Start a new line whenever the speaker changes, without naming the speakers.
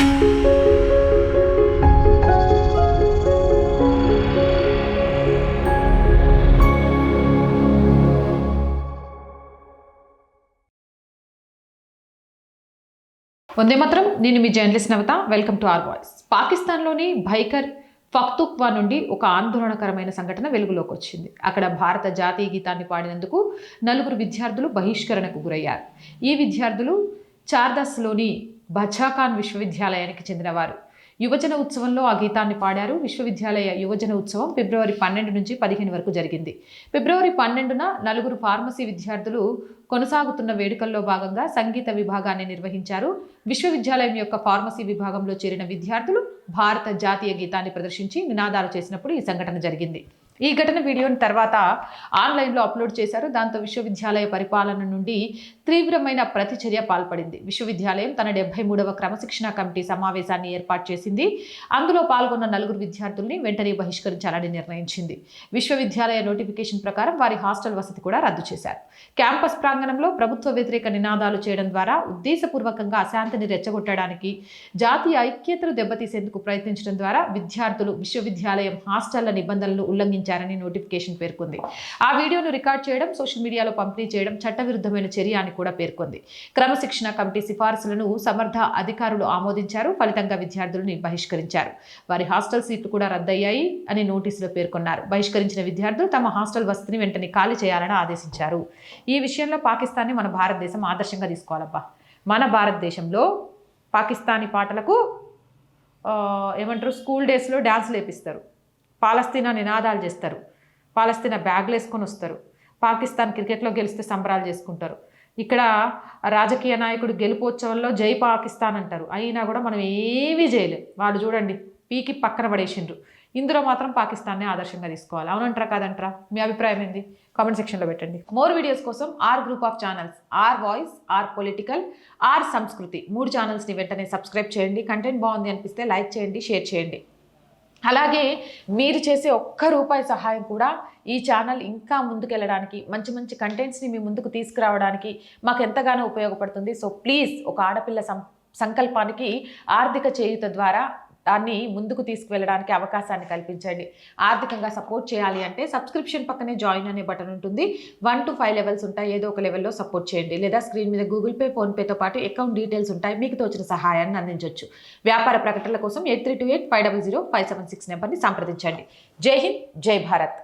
వందే మాత్రం. నేను మీ journalist Navatha. Welcome to R voice. పాకిస్తాన్లోని భైకర్ పఖ్తూన్ఖ్వా నుండి ఒక ఆందోళనకరమైన సంఘటన వెలుగులోకి వచ్చింది. అక్కడ భారత జాతీయ గీతాన్ని పాడినందుకు 4 విద్యార్థులు బహిష్కరణకు గురయ్యారు. ఈ విద్యార్థులు చార్దాస్లోని బచాఖాన్ విశ్వవిద్యాలయానికి చెందినవారు. యువజన ఉత్సవంలో ఆ గీతాన్ని పాడారు. విశ్వవిద్యాలయ యువజన ఉత్సవం ఫిబ్రవరి 12 నుంచి 15 వరకు జరిగింది. ఫిబ్రవరి 12న 4 ఫార్మసీ విద్యార్థులు కొనసాగుతున్న వేడుకల్లో భాగంగా సంగీత విభాగాన్ని నిర్వహించారు. విశ్వవిద్యాలయం యొక్క ఫార్మసీ విభాగంలో చేరిన విద్యార్థులు భారత జాతీయ గీతాన్ని ప్రదర్శించి నినాదాలు చేసినప్పుడు ఈ సంఘటన జరిగింది. ఈ ఘటన వీడియోని తర్వాత ఆన్లైన్లో అప్లోడ్ చేశారు. దాంతో విశ్వవిద్యాలయ పరిపాలన నుండి తీవ్రమైన ప్రతిచర్య పాల్పడింది. విశ్వవిద్యాలయం తన 73వ క్రమశిక్షణ కమిటీ సమావేశాన్ని ఏర్పాటు చేసింది. అందులో పాల్గొన్న 4 విద్యార్థుల్ని వెంటనే బహిష్కరించాలని నిర్ణయించింది. విశ్వవిద్యాలయ నోటిఫికేషన్ ప్రకారం వారి హాస్టల్ వసతి కూడా రద్దు చేశారు. క్యాంపస్ ప్రాంగణంలో ప్రభుత్వ వ్యతిరేక నినాదాలు చేయడం ద్వారా ఉద్దేశపూర్వకంగా అశాంతిని రెచ్చగొట్టడానికి, జాతీయ ఐక్యతను దెబ్బతీసేందుకు ప్రయత్నించడం ద్వారా విద్యార్థులు విశ్వవిద్యాలయం హాస్టళ్ల నిబంధనలను ఉల్లంఘించారని నోటిఫికేషన్ పేర్కొంది. ఆ వీడియోను రికార్డ్ చేయడం, సోషల్ మీడియాలో పంపిణీ చేయడం చట్టవిరుద్ధమైన చర్య అని కూడా పేర్కొంది. క్రమశిక్షణ కమిటీ సిఫార్సులను సమర్థ అధికారులు ఆమోదించారు. ఫలితంగా విద్యార్థులను బహిష్కరించారు. వారి హాస్టల్ సీట్లు కూడా రద్దయ్యాయి అని నోటీసులో పేర్కొన్నారు. బహిష్కరించిన విద్యార్థులు తమ హాస్టల్ వసతిని వెంటనే ఖాళీ చేయాలని ఆదేశించారు. ఈ విషయంలో పాకిస్తాన్ని మన భారతదేశం ఆదర్శంగా తీసుకోవాలబ్బా. మన భారతదేశంలో పాకిస్తానీ పాటలకు ఏమంటారు, స్కూల్ డేస్లో డ్యాన్సులు వేపిస్తారు, పాలస్తీనా నినాదాలు చేస్తారు, పాలస్తీనా బ్యాగ్లు వేసుకొని వస్తారు, పాకిస్తాన్ క్రికెట్లో గెలిస్తే సంబరాలు చేసుకుంటారు. ఇక్కడ రాజకీయ నాయకుడు గెలుపోత్సవంలో జై పాకిస్తాన్ అంటారు. అయినా కూడా మనం ఏమీ చేయలేం. వాళ్ళు చూడండి పీకి పక్కన పడేసిండ్రు. ఇందులో మాత్రం పాకిస్తాన్నే ఆదర్శంగా తీసుకోవాలి. అవునంటారా కాదంటారా? మీ అభిప్రాయం ఏంది? కామెంట్ సెక్షన్లో పెట్టండి. మోర్ వీడియోస్ కోసం our group of channels, our voice, our political, our Samskriti 3 ఛానల్స్ని వెంటనే సబ్స్క్రైబ్ చేయండి. కంటెంట్ బాగుంది అనిపిస్తే లైక్ చేయండి, షేర్ చేయండి. అలాగే మీరు చేసే ₹1 సహాయం కూడా ఈ ఛానల్ ఇంకా ముందుకెళ్ళడానికి, మంచి మంచి కంటెంట్స్ని మీ ముందుకు తీసుకురావడానికి మాకు ఎంతగానో ఉపయోగపడుతుంది. సో ప్లీజ్, ఒక ఆడపిల్ల సంకల్పానికి ఆర్థిక చేయూత ద్వారా దాన్ని ముందుకు తీసుకువెళ్ళడానికి అవకాశాన్ని కల్పించండి. ఆర్థికంగా సపోర్ట్ చేయాలి అంటే సబ్స్క్రిప్షన్ పక్కనే జాయిన్ అనే బటన్ ఉంటుంది. 1 to 5 లెవెల్స్ ఉంటాయి. ఏదో ఒక లెవెల్లో సపోర్ట్ చేయండి. లేదా స్క్రీన్ మీద గూగుల్ పే, ఫోన్పేతో పాటు అకౌంట్ డీటెయిల్స్ ఉంటాయి. మీకు తోచిన సహాయాన్ని అందించవచ్చు. వ్యాపార ప్రకటనల కోసం 8328500576 నెంబర్ని సంప్రదించండి. జై హింద్, జై భారత్.